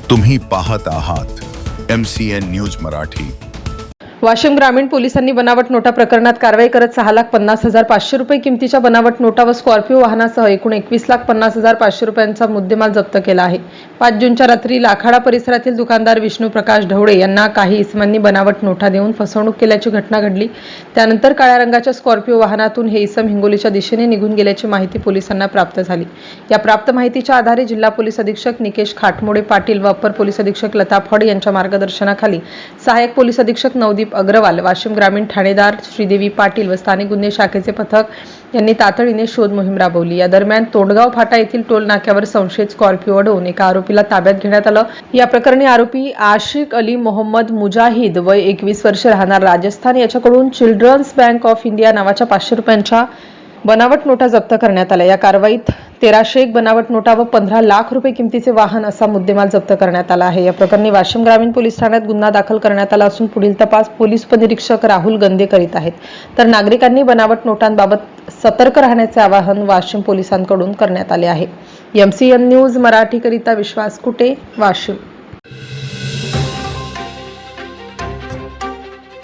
तुम्ही पाहत आहात MCN न्यूज मराठी। वाशिम ग्रामीण पोलिसांनी बनावट नोटा प्रकरणात कारवाई करत 6,50,500 रुपये किमतीच्या बनावट नोटा व स्कॉर्पिओ वाहनासह एकूण 21,50,500 रुपयांचा मुद्देमाल जप्त केला आहे। 5 जूनच्या रात्री लाखाडा परिसरातील दुकानदार विष्णू प्रकाश ढवळे यांना काही इसमांनी बनावट नोटा देऊन फसवणूक केल्याची घटना घडली। त्यानंतर काळ्या रंगाच्या स्कॉर्पिओ वाहनातून हे इसम हिंगोलीच्या दिशेने निघून गेल्याची माहिती पोलिसांना प्राप्त झाली। या प्राप्त माहितीच्या आधारे जिल्हा पोलीस अधीक्षक निकेश खाटमोडे पाटील व अप्पर पोलीस अधीक्षक लता फड यांच्या मार्गदर्शनाखाली सहाय्यक पोलीस अधीक्षक नवदीप अग्रवाल, वाशिम ग्रामीण ठाणेदार श्रीदेवी पाटील व स्थानिक गुन्हे शाखेचे पथक यांनी तातडीने शोध मोहीम राबवली। या दरम्यान तोंडगाव फाटा येथील टोल नाक्यावर संशयित स्कॉर्पिओ अडवून एका आरोपीला ताब्यात घेण्यात आलं। या प्रकरणी आरोपी आशिक अली मोहम्मद मुजाहिद वय 21 वर्ष राहणार राजस्थान याच्याकडून चिल्ड्रन्स बँक ऑफ इंडिया नावाच्या 500 रुपयांच्या बनावट नोटा जप्त करण्यात आल्या। या कारवाईत 1301 बनावट नोटा व 15 लाख रुपये किमतीचे वाहन असा मुद्देमाल जप्त करण्यात आला आहे। या प्रकरणी वाशिम ग्रामीण पोलीस ठाण्यात गुन्हा दाखल करण्यात आला असून पुढील तपास पोलीस उपनिरीक्षक राहुल गंदे करीत आहेत। तर नागरिकांनी बनावट नोटांबाबत सतर्क राहण्याचे आवाहन वाशिम पोलिसांकडून करण्यात आले आहे। MCN न्यूज मराठी करिता विश्वास कुटे, वाशिम।